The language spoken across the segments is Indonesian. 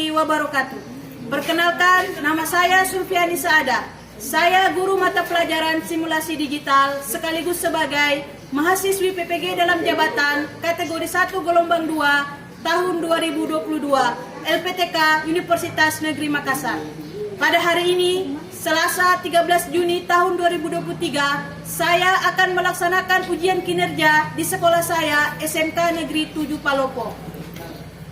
warahmatullahi wabarakatuh. Perkenalkan, nama saya Sulfiani Saada. Saya guru mata pelajaran simulasi digital sekaligus sebagai mahasiswi PPG dalam jabatan kategori 1 gelombang 2 tahun 2022 LPTK Universitas Negeri Makassar. Pada hari ini, Selasa 13 Juni tahun 2023, saya akan melaksanakan ujian kinerja di sekolah saya SMK Negeri 7 Palopo.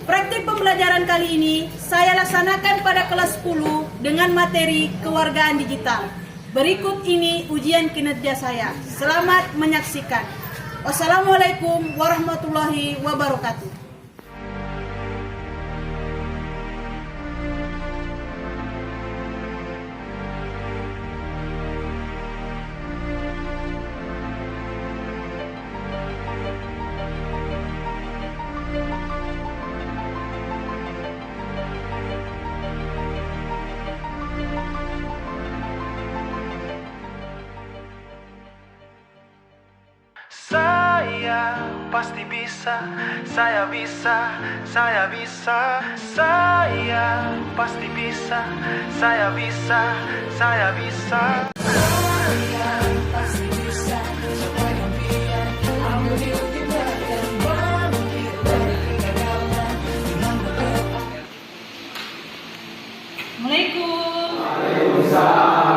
Praktik pembelajaran kali ini saya laksanakan pada kelas 10 dengan materi kewargaan digital. Berikut ini ujian kinerja saya. Selamat menyaksikan. Wassalamualaikum warahmatullahi wabarakatuh. Saya pasti bisa, saya bisa, saya bisa. Saya pasti bisa, saya bisa, saya bisa. Saya pasti bisa, semua impian aku diucapkan bangkit dari kegagalan dengan berdoa. Assalamualaikum. Waalaikumsalam.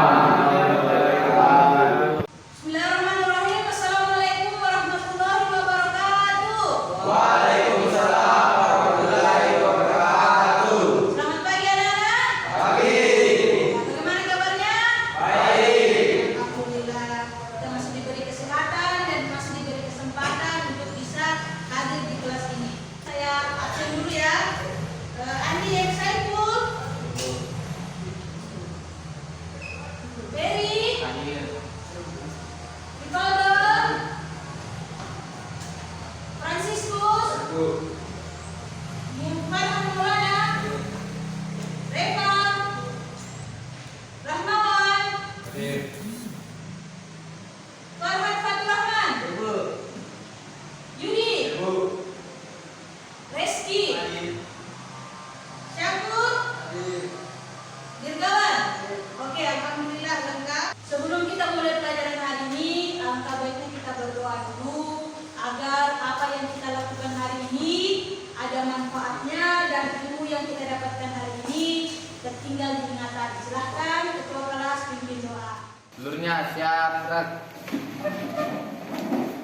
Tertinggal diingatan. Silahkan ketua kelas pimpin doa. Seluruhnya siap, gerak.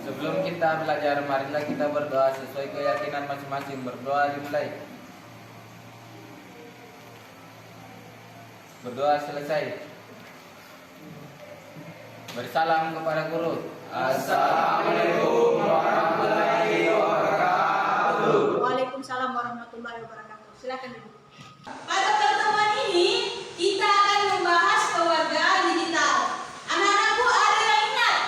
Sebelum kita belajar, marilah kita berdoa sesuai keyakinan masing-masing. Berdoa dimulai. Berdoa selesai. Bersalam kepada guru. Assalamualaikum warahmatullahi wabarakatuh. Waalaikumsalam warahmatullahi wabarakatuh. Silakan duduk. Pada pertemuan ini kita akan membahas kewargaan digital. Anak-anakku, ada yang ingat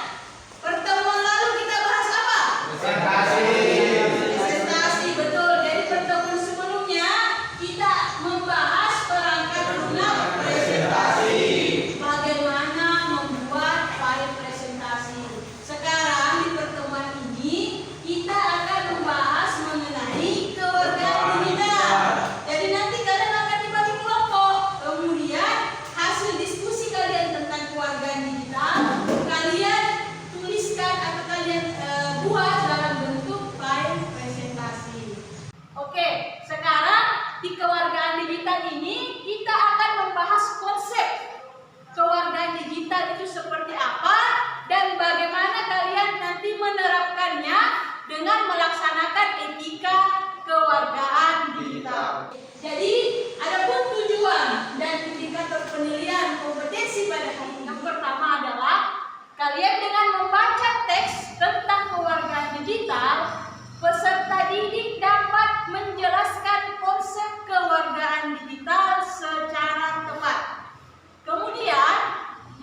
pertemuan lalu kita bahas apa? Presentasi, betul. Jadi pertemuan sebelumnya kita membahas perangkat lunak presentasi. Bagaimana membuat file presentasi. Sekarang di pertemuan ini kita akan membahas mengenai kewargaan digital. Jadi nanti kalian akan dibagi kelompok. Kemudian hasil diskusi kalian tentang kewargaan digital kalian tuliskan atau kalian buat dalam bentuk file presentasi. Oke, sekarang di kewargaan digital ini kita akan membahas konsep kewargaan digital itu seperti apa dan bagaimana kalian nanti menerapkannya dengan melaksanakan etika kewargaan digital. Jadi, adapun tujuan dan indikator penilaian kompetensi pada hari ini, yang pertama adalah kalian dengan membaca teks tentang kewargaan digital, peserta didik dapat menjelaskan konsep kewargaan digital secara tepat. Kemudian,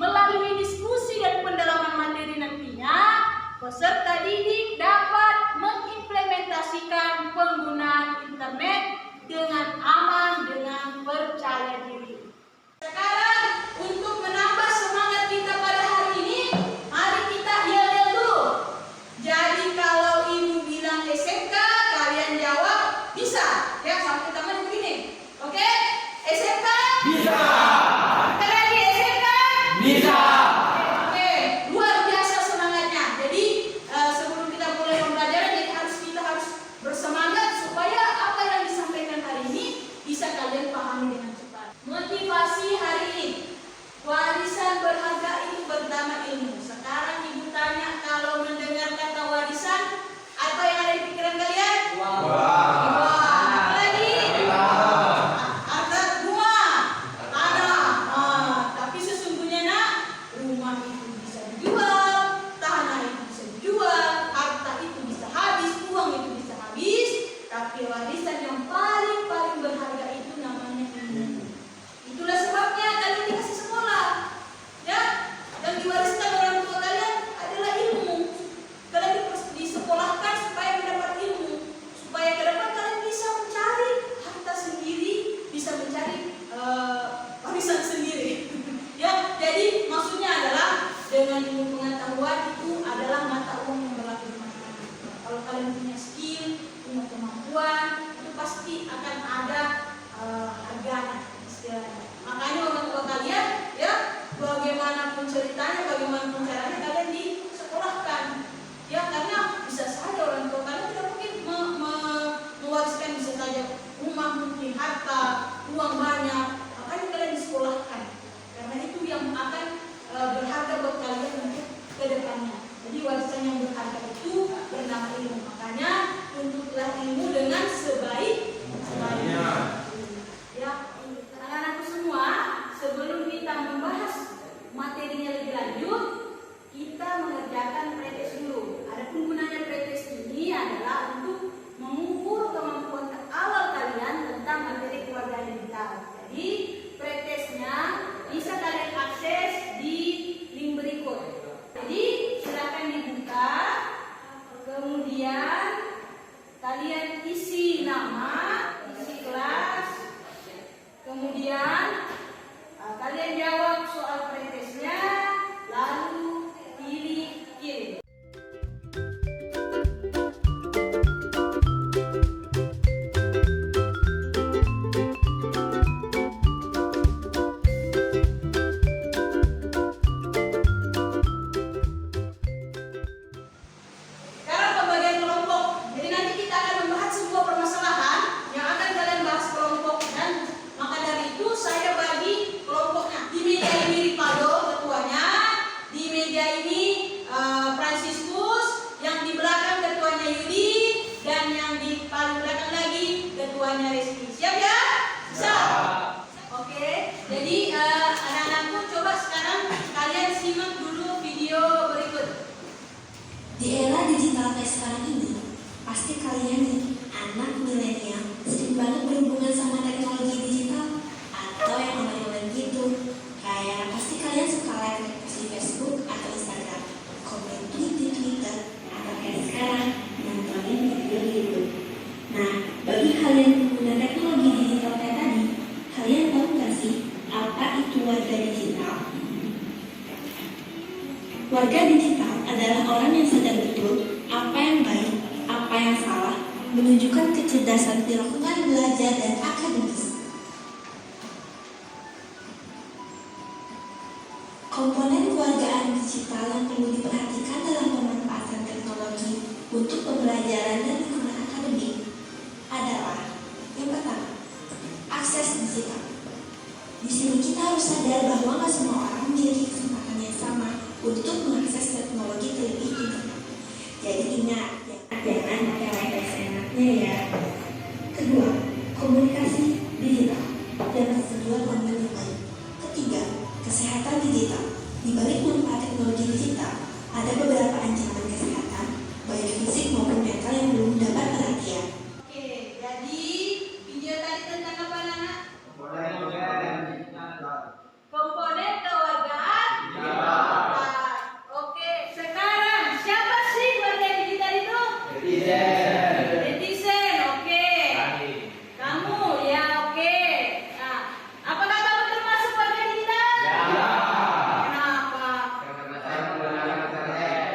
melalui diskusi dan pendalaman materi nantinya, peserta didik dapat mengimplementasikan penggunaan internet dengan aman, dengan percaya diri. Sekarang, untuk menambah semangat kita pada hari ini, mari kita kalian pahami dengan cepat. Motivasi hari ini, warisan berharga itu pertama ilmu. Sekarang ibu tanya, kalau mendengar kata warisan, apa yang ada di pikiran kalian? Apa lagi? Harta rumah, tanah. Tapi sesungguhnya nak, rumah itu bisa dijual, tanah itu bisa dijual, harta itu bisa habis, uang itu bisa habis. Tapi warisan yang paling berharga itu namanya ilmu. Itulah sebabnya kalian dikasih sekolah, ya. Yang diwariskan orang tua kalian adalah ilmu. Kalian disekolahkan supaya mendapat ilmu, supaya ke depan kalian bisa mencari harta sendiri, bisa mencari warisan sendiri. Ya, jadi maksudnya adalah dengan ilmu pengetahuan itu adalah mata uang yang berlaku di mana-mana. Kalau kalian punya skill, punya kemampuan, itu pasti akan ada harganya, istilahnya. Makanya orang tua kalian, ya, bagaimanapun ceritanya, bagaimanapun caranya kalian disekolahkan, ya, karena bisa saja orang tua kalian tidak mungkin mewariskan, bisa saja rumah, mungkin harta, uang banyak, makanya kalian disekolahkan, karena itu yang akan berharga buat kalian untuk kedepannya. Jadi warisan yang berharga itu bernama ilmu. Makanya tuntutlah ilmu dengan sebaik-baiknya. Ya, anak-anakku semua, sebelum kita membahas materinya lebih lanjut, kita mengerjakan pretest dulu. Adapun gunanya pretest ini adalah untuk mengukur kemampuan awal kalian tentang materi keluarga digital. Jadi pretestnya bisa kalian akses di link berikut. Jadi silakan dibuka, kemudian kalian isi nama, isi kelas, kemudian kalian jawab soal pretestnya, lalu pilih kirim. Sekarang pembagian kelompok. Jadi nanti kita akan membahas sebuah permasalahan yang akan kalian bahas kelompok, dan maka dari itu saya bagi kelompoknya. Di meja ini Rivaldo ketuanya, di meja ini Franciscus, yang di belakang ketuanya Yudi, dan yang di paling belakang lagi ketuanya Rizky. Siap ya? Siap. Oke. Jadi anak-anakku, coba sekarang kalian simak dulu video berikut. Di era digital kayak sekarang ini, pasti kalian nih, anak milenial, sering banget berhubungan sama teknologi digital atau yang online gitu. Kayak pasti kalian suka like di Facebook atau Instagram, komen tweet di Twitter, atau kayak sekarang nontonin video di YouTube. Nah, bagi kalian pengguna teknologi digital kayak tadi, kalian tahu nggak sih apa itu warga digital? Warga digital adalah orang yang sadar betul apa yang baik, apa yang salah, menunjukkan kecerdasan di lingkungan belajar dan akademis. Komponen kewargaan digital yang perlu diperhatikan dalam pemanfaatan teknologi untuk pembelajaran dan lingkungan akademik adalah yang pertama, akses digital. Di sini kita harus sadar bahwa nggak semua orang memiliki kesempatan yang sama untuk mengakses teknologi terlebih internet. Jadi ingat, jangan pakai wifi seenaknya ya. Kedua, komunikasi digital. Jangan sejual konten yang baik. Ketiga, kesehatan digital. Di balik manfaat teknologi digital, ada beberapa ancaman kesehatan, baik fisik maupun mental yang belum dapat perhatian. Oke, jadi video tadi tentang apa, Nana? Komponen kewargaan digital. Oke, sekarang siapa sih warga digital itu? Netizen, oke. Kamu, ya, oke. Nah, apakah kamu termasuk warga digital? Ya. Kenapa? Karena saya menggunakan internet.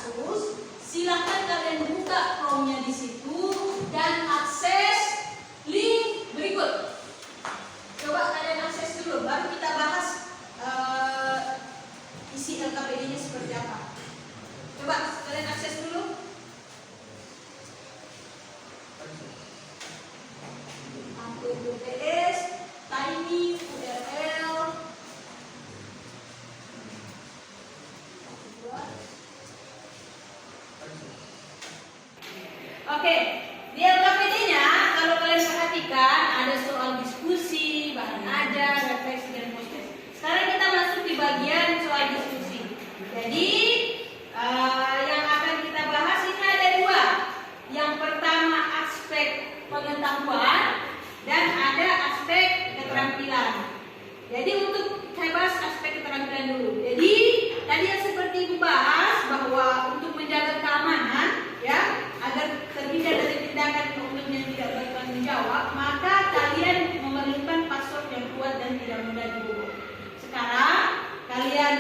kasus, silahkan kalian buka Chrome-nya di situ dan akses link berikut. Coba kalian akses dulu, baru kita bahas isi LKPD-nya seperti apa. Coba kalian akses dulu. HTTPS, tiny URL. Oke, di LKPD-nya kalau kalian perhatikan ada soal diskusi, bahan ajar, refleksi dan proses. Sekarang kita masuk di bagian soal diskusi. Jadi yang akan kita bahas ini ada dua. Yang pertama aspek pengetahuan dan ada aspek keterampilan. Jadi untuk saya bahas aspek keterampilan dulu. Jadi tadi yang seperti Ibu bahas bahwa untuk menjaga keamanan ya agar terhindar dari tindakan oknum yang tidak bertanggung jawab, maka kalian memerlukan password yang kuat dan tidak mudah dibobol. Sekarang kalian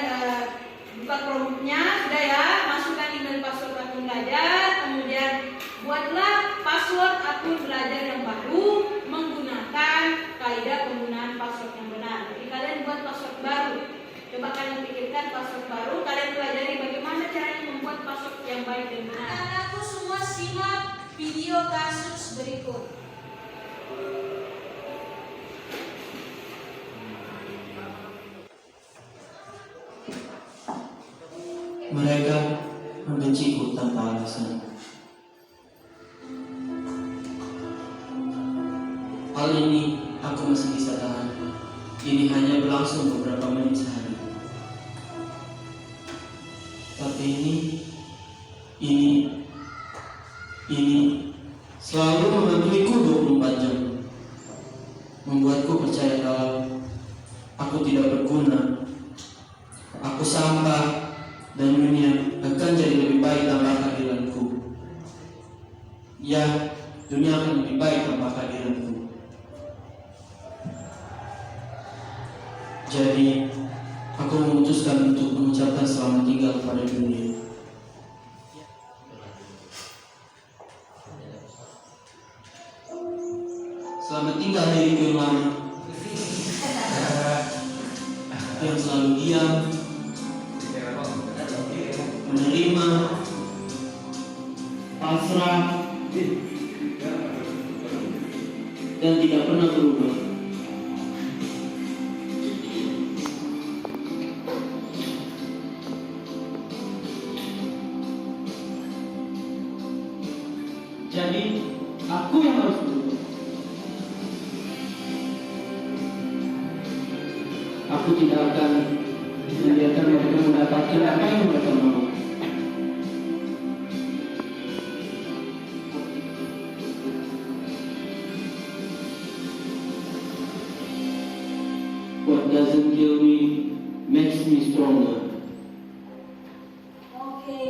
buka Chrome-nya sudah ya, masukkan email password akun belajar, kemudian buatlah password akun belajar yang baru menggunakan kaidah penggunaan password yang benar. Jadi kalian buat password baru. Coba kalian pikirkan password baru, kalian pelajari bagaimana caranya membuat password yang baik dan benar. Anak-anakku semua simak video kasus berikut. Mereka membenciku tanpa alasan. Hal ini aku masih bisa tahan. Ini hanya berlangsung beberapa menit sehari. Tapi ini selalu memantuiku 24 jam. Membuatku percaya kalau aku tidak berguna. Aku sampah dan dunia akan jadi lebih baik tanpa kehadiranku. Ya, dunia akan lebih baik tanpa kehadiranku. Jadi, aku memutuskan untuk mengucapkan selamat tinggal kepada dunia. Selamat tinggal diriku yang lama, yang selalu diam, menerima, pasrah, dan tidak pernah berubah. Jadi, aku yang harus berubah. Aku tidak akan membiarkan mereka mendapatkan apa yang mereka mau. What doesn't kill me makes me stronger. Oke.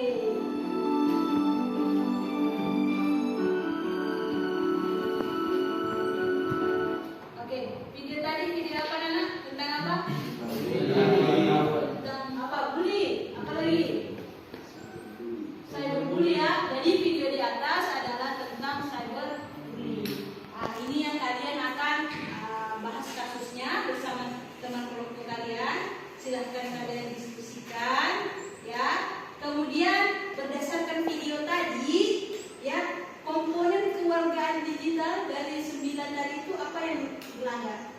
Oke, video tadi video apa Nana? Tentang apa? Tentang apa? Bully. Apa lagi? Cyberbully ya. Jadi video di atas adalah tentang cyberbully. Nah, ini yang kalian akan bahas kasusnya bersama teman kelompok kalian. Silahkan kalian diskusikan ya. Kemudian berdasarkan video tadi ya, komponen kewargaan digital dari 9 tadi itu apa yang dilanggar?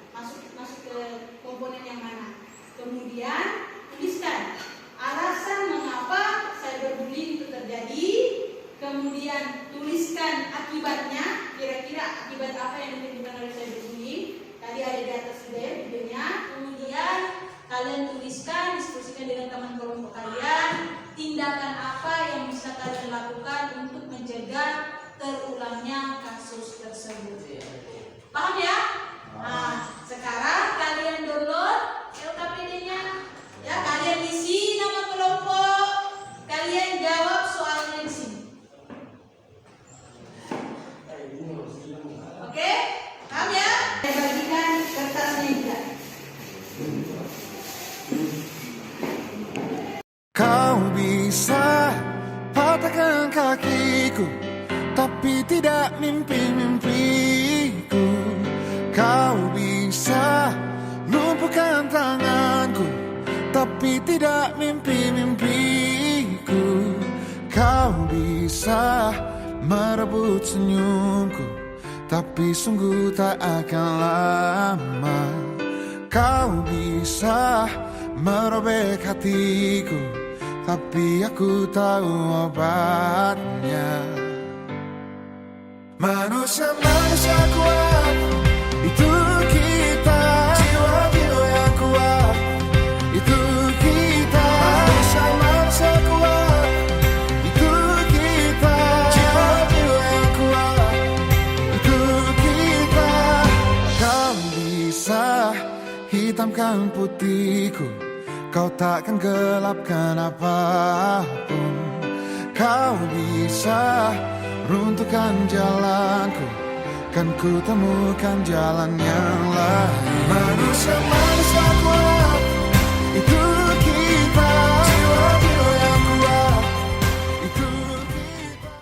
Masuk ke komponen yang mana? Kemudian tuliskan alasan mengapa cyberbullying itu terjadi. Kemudian tuliskan akibatnya, kira-kira akibat apa yang ditimbulkan oleh cyberbullying. Tadi ada di atas videonya. Kemudian kalian tuliskan, diskusikan dengan teman kelompok kalian, tindakan apa yang bisa kalian lakukan untuk mencegah terulangnya kasus tersebut. Paham ya? Nah, sekarang kalian download LKPD-nya. Ya, kalian isi nama kelompok, kalian jawab soalnya di sini. patahkan kakiku, tapi tidak mimpi-mimpiku. Kau bisa lumpuhkan tanganku, tapi tidak mimpi-mimpiku. Kau bisa merebut senyumku, tapi sungguh tak akan lama. Kau bisa merobek hatiku, tapi aku tahu obatnya. Manusia-manusia kuat, itu kita. Jiwa-jiwa yang kuat, itu kita. Manusia-manusia kuat, itu kita. Jiwa-jiwa yang kuat, itu kita. Kau bisa hitamkan putihku, kau takkan gelapkan apapun. Kau bisa runtuhkan jalanku, kan ku temukan jalan yang lain. Manusia-manusia kuat, itu kita. Jiwa-jiwa yang kuat, itu kita.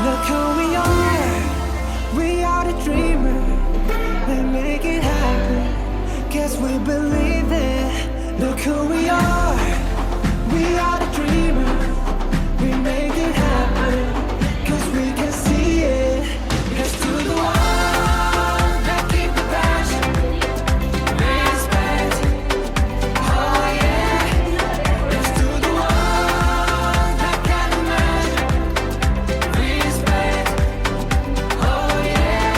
Look who we are the dreamers. We make it happen, guess we believe it. Look who we are the dreamers. We make it happen, cause we can see it. Here's to the ones that keep the passion, respect, oh yeah. Here's to the ones that can imagine, respect, oh yeah.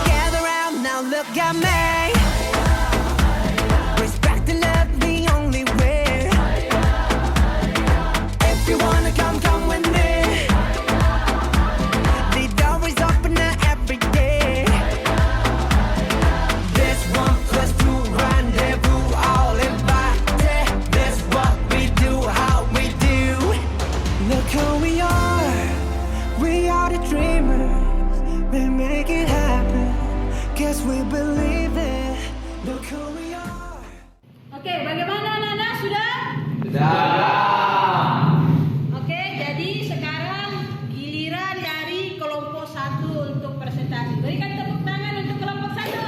Gather round now, look at me. Respect and love the only way. If you wanna come, come with me. The door is open now every day. This 1+2 rendezvous, all invited. This what we do, how we do. Look who we are the dreamers. We make it happen, guess we believe it. Look who we are. Oke, bagaimana anak-anak? Sudah? Oke, jadi sekarang giliran dari kelompok 1 untuk presentasi. Berikan tepuk tangan untuk kelompok 1.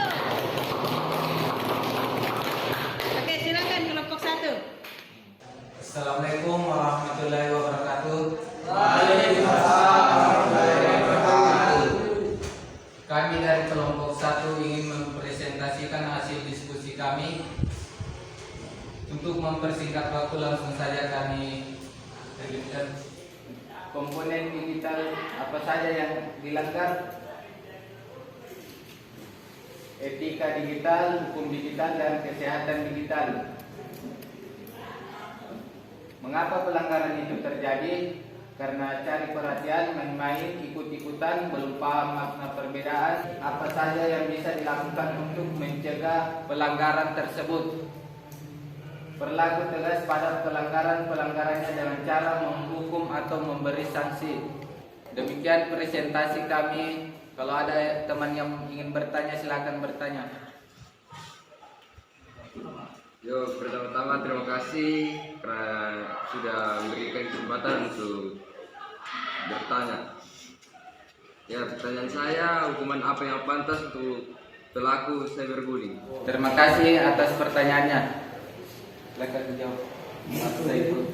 Oke, silakan kelompok 1. Assalamualaikum warahmatullahi wabarakatuh. Kami dari kelompok 1 ingin mempresentasikan hasil diskusi kami. Untuk mempersingkat waktu, langsung saja kami terlibat. Komponen digital apa saja yang dilanggar? Etika digital, hukum digital, dan kesehatan digital. Mengapa pelanggaran itu terjadi? Karena cari perhatian, main-main, ikut-ikutan, belum paham makna perbedaan. Apa saja yang bisa dilakukan untuk mencegah pelanggaran tersebut? Berlaku tegas pada pelanggarannya dengan cara menghukum atau memberi sanksi. Demikian presentasi kami. Kalau ada teman yang ingin bertanya, silakan bertanya. Yo, pertama-tama terima kasih karena sudah memberikan kesempatan untuk bertanya. Ya, pertanyaan saya, hukuman apa yang pantas untuk pelaku cyberbullying? Terima kasih atas pertanyaannya. Silakan dijawab. Mas Saiful.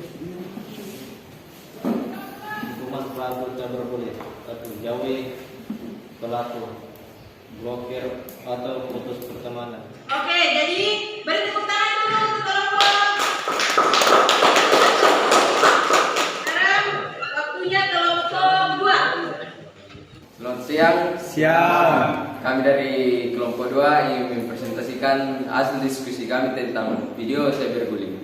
Hukuman pelaku cyberbullying: 1. Jauhi pelaku, blokir atau putus pertemanan. Oke, jadi beri tepuk tangan dulu untuk kelompok. Sekarang waktunya kelompok 2. Selamat siang. Kami dari kelompok 2 ingin mempresentasikan hasil diskusi kami tentang video cyberbullying.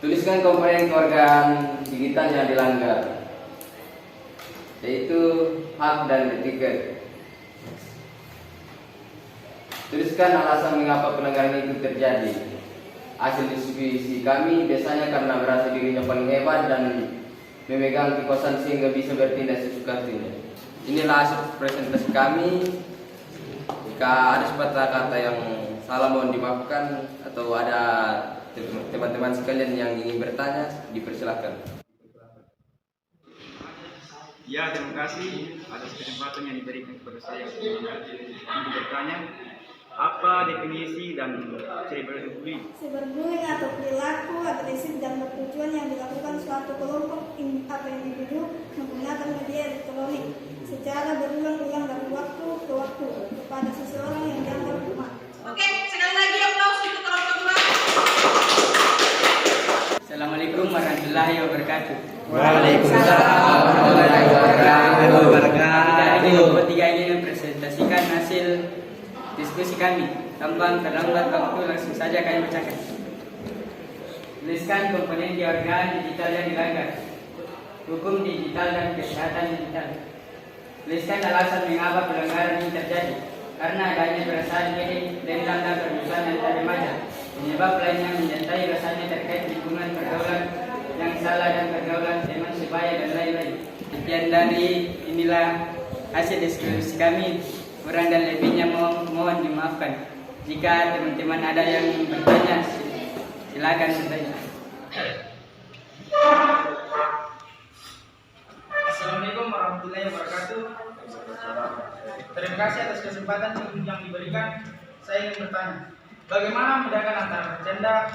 Tuliskan komponen kewargaan digital yang dilanggar, yaitu hak dan etika. Tuliskan alasan mengapa pelanggaran itu terjadi. Hasil diskusi kami biasanya karena merasa dirinya paling hebat dan memegang kekuasaan sehingga bisa bertindak sesuka hatinya. Inilah hasil presentasi kami. Jika ada sepatah kata yang salah mohon dimaafkan, atau ada teman-teman sekalian yang ingin bertanya, dipersilakan. Ya, terima kasih atas kesempatan yang diberikan kepada saya untuk bertanya. Apa definisi dan cyberbullying? Cyberbullying atau perilaku agresif dan bertujuan yang dilakukan suatu kelompok atau individu menggunakan media elektronik secara berulang-ulang dari waktu ke waktu kepada seseorang yang dianggap lemah. Oke, sekali lagi aplaus untuk kelompok 2. Assalamualaikum warahmatullahi wabarakatuh. Waalaikumsalam warahmatullahi wabarakatuh. Dari kelompok 3 ini mempresentasikan hasil diskusi kami. Tanpa terlambat waktu, langsung saja kami bacakan. Tuliskan komponen kewargaan digital yang dilanggar, hukum digital dan kesehatan digital. Tuliskan alasan mengapa pelanggaran ini terjadi, karena adanya perasaan diri dan tanda kerusuhan antar remaja. Penyebab lainnya menyertai rasanya terkait lingkungan pergaulan yang salah dan pergaulan teman sebaya dan lain-lain. Sekian dari inilah hasil diskusi kami. Kurang dan lebihnya mohon dimaafkan. Jika teman-teman ada yang bertanya, silakan bertanya. Assalamualaikum warahmatullahi wabarakatuh. Terima kasih atas kesempatan yang diberikan. Saya ingin bertanya, bagaimana membedakan antara bercanda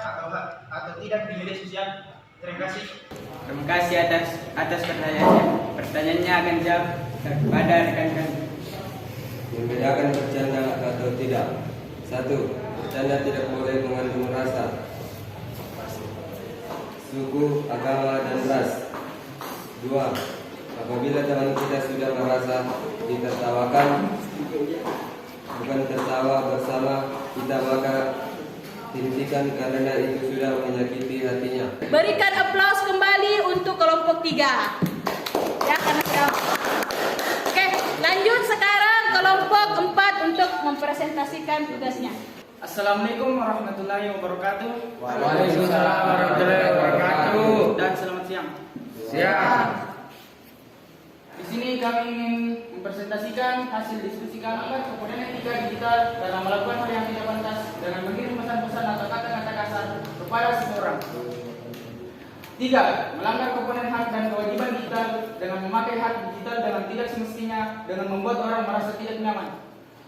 atau tidak di media sosial? Terima kasih. Terima kasih atas pertanyaannya. Pertanyaannya akan jawab kepada rekan kami. Membedakan bercanda atau tidak. 1. Bercanda tidak boleh mengandung rasa, suku, agama, dan ras. 2. Apabila teman kita sudah merasa ditertawakan, bukan tertawa bersama kita, maka hentikan karena itu sudah menyakiti hatinya. Berikan aplaus kembali untuk kelompok 3. Ya, karena sudah. Oke, lanjut sekarang kelompok 4 untuk mempresentasikan tugasnya. Assalamualaikum warahmatullahi wabarakatuh. Waalaikumsalam warahmatullahi wabarakatuh. Dan selamat siang. Siap. Di sini kami ingin mempresentasikan hasil diskusi kami komponen etika digital dalam melakukan hal yang tidak pantas dengan mengirim pesan-pesan atau kata-kata kasar kepada seseorang. 3. Melanggar komponen hak dan kewajiban digital dengan memakai hak digital dengan tidak semestinya, dengan membuat orang merasa tidak nyaman.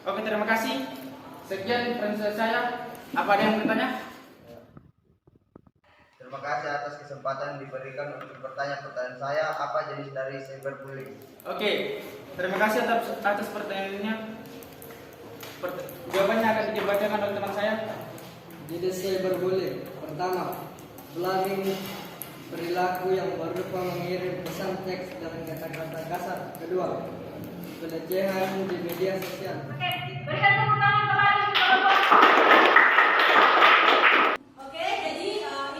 Oke, terima kasih. Sekian presentasi saya. Apa ada yang bertanya? Terima kasih atas kesempatan diberikan untuk bertanya. Pertanyaan saya, apa jenis dari cyberbullying? Oke, terima kasih atas pertanyaannya. Jawabannya akan dibacakan oleh teman saya. Jenis cyberbullying: pertama, bullying, perilaku yang berupa mengirim pesan teks dan kata-kata kasar. Kedua, pelecehan di media sosial. Oke, berikan tepuk tangan kembali untuk kelompok. Oke, jadi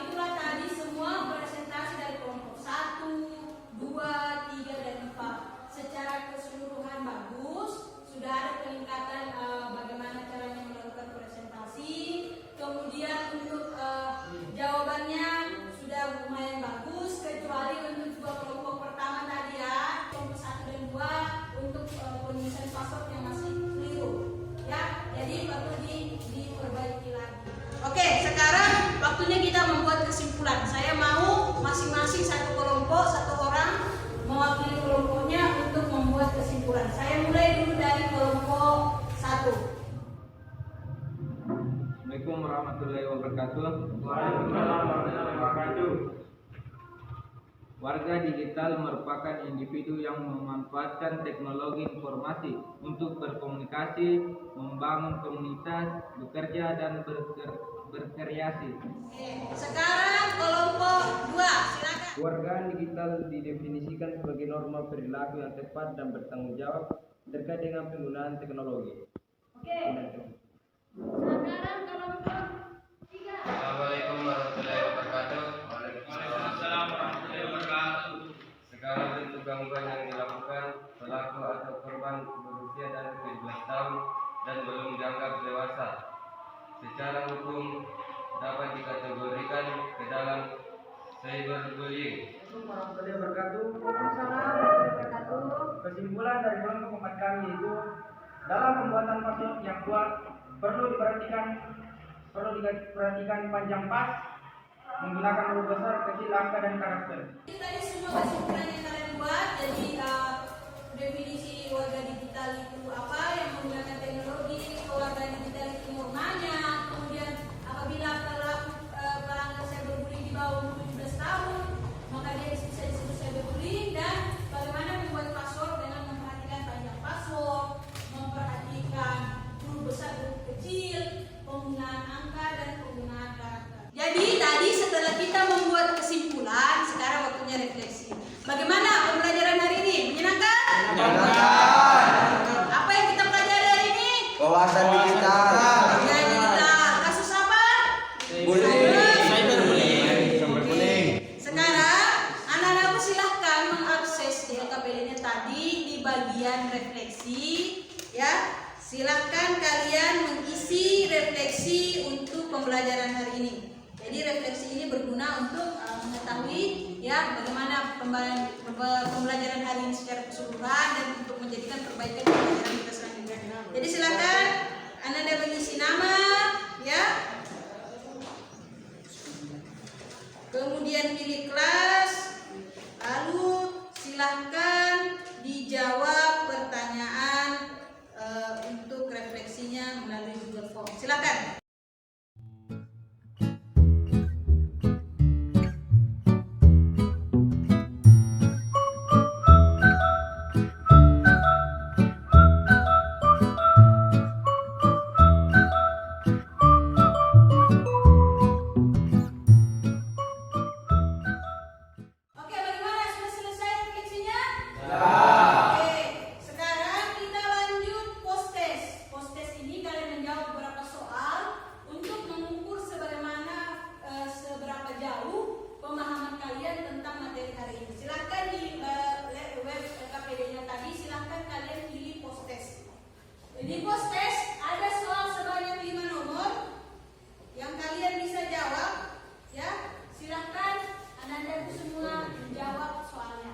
itulah tadi semua presentasi dari kelompok 1, 2, 3, dan 4. Secara keseluruhan bagus, sudah ada peningkatan bagaimana caranya melakukan presentasi. Kemudian wabarakatuh. Waalaikumsalam warahmatullahi wabarakatuh. Warga digital merupakan individu yang memanfaatkan teknologi informasi untuk berkomunikasi, membangun komunitas, bekerja, dan berkreasi. Sekarang kelompok 2, silakan. Warga digital didefinisikan sebagai norma perilaku yang tepat dan bertanggung jawab terkait dengan penggunaan teknologi. Oke. Sekarang kelompok 3. Assalamualaikum warahmatullahi wabarakatuh. Waalaikumsalam warahmatullahi wabarakatuh. Segala bentuk gangguan yang dilakukan pelaku atau korban berusia dari 17 tahun dan belum dianggap dewasa secara hukum dapat dikategorikan ke dalam cyberbullying. Assalamualaikum warahmatullahi wabarakatuh. Kesimpulan dari kelompok 4 kami itu dalam pembuatan password yang kuat perlu diperhatikan panjang pas, menggunakan huruf besar, kecil, angka, dan karakter. Tadi semua kesimpulan yang kalian buat, jadi definisi warga digital itu apa, yang menggunakan teknologi, warga digital itu normanya, kemudian apabila pelanggar cyberbullying di bawah 17 tahun, maka dia bisa disebut cyberbullying, dan bagaimana membuat password dengan memperhatikan panjang password, memperhatikan huruf besar, huruf kecil, penggunaan angka, dan penggunaan karakter. Jadi tadi setelah kita membuat kesimpulan, sekarang waktunya refleksi. Bagaimana pembelajaran hari ini? Menyenangkan? Menyenangkan. Apa yang kita pelajari hari ini? Wawasan digital. Ya, digital. Kasus apa? Cyberbullying. Sekarang anak-anakku silahkan mengakses di LKPD-nya tadi di bagian refleksi. Ya, silahkan kalian mengisi refleksi untuk pembelajaran hari ini. Jadi refleksi ini berguna untuk mengetahui ya bagaimana pembelajaran hari ini secara keseluruhan dan untuk menjadikan perbaikan pembelajaran kita selanjutnya. Jadi silakan Anda mengisi nama ya. Kemudian pilih kelas, lalu silahkan dijawab pertanyaan untuk refleksinya melalui Google Form. Silakan. Oke, bagaimana? Sudah selesai refleksinya? Oke, sekarang kita lanjut post-test. Post-test ini kalian menjawab beberapa soal untuk mengukur seberapa jauh pemahaman kalian tentang materi hari ini. Silahkan di web KPD-nya tadi, silahkan kalian pilih post-test. Di post-test ada soal sebanyak 5 nomor yang kalian bisa jawab. Ya, silahkan Anda semua menjawab soalnya.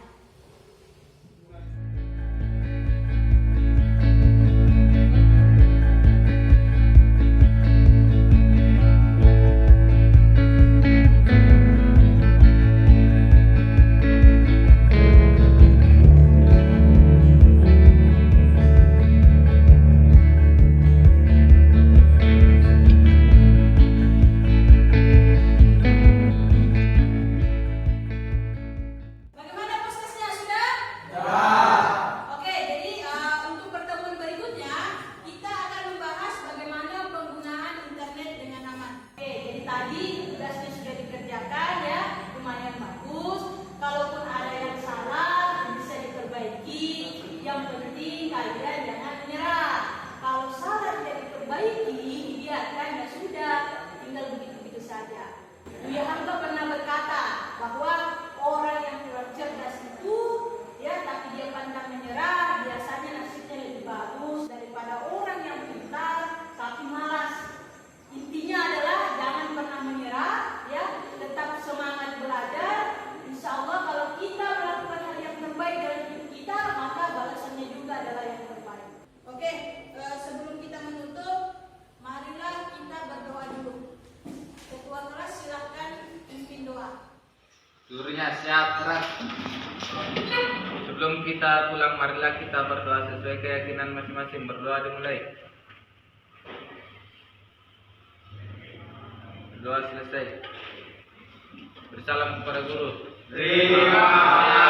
Bagaimana prosesnya? Sudah? Oke, jadi untuk pertemuan berikutnya kita akan membahas bagaimana penggunaan internet dengan aman. Oke, jadi tadi tugasnya sudah dikerjakan ya, lumayan bagus. Kalaupun ada yang salah bisa diperbaiki. Yang penting kalian jangan menyerah. Kalau salah tidak diperbaiki, dibiarkan ya sudah, tinggal begitu-begitu saja. Buya Hamka pernah berkata bahwa orang yang kurang cerdas itu ya tapi dia pantang menyerah, biasanya nasibnya lebih bagus daripada orang yang pintar tapi malas. Intinya adalah jangan pernah menyerah ya, tetap semangat belajar. Insya Allah kalau kita melakukan hal yang terbaik dalam hidup kita, maka balasannya juga adalah yang terbaik. Oke, sebelum kita menutup, marilah kita berdoa dulu. Ketua kelas silahkan pimpin doa. Seluruhnya siap keras. Sebelum kita pulang, marilah kita berdoa sesuai keyakinan masing-masing. Berdoa dimulai. Doa selesai. Bersalam kepada guru. Terima kasih.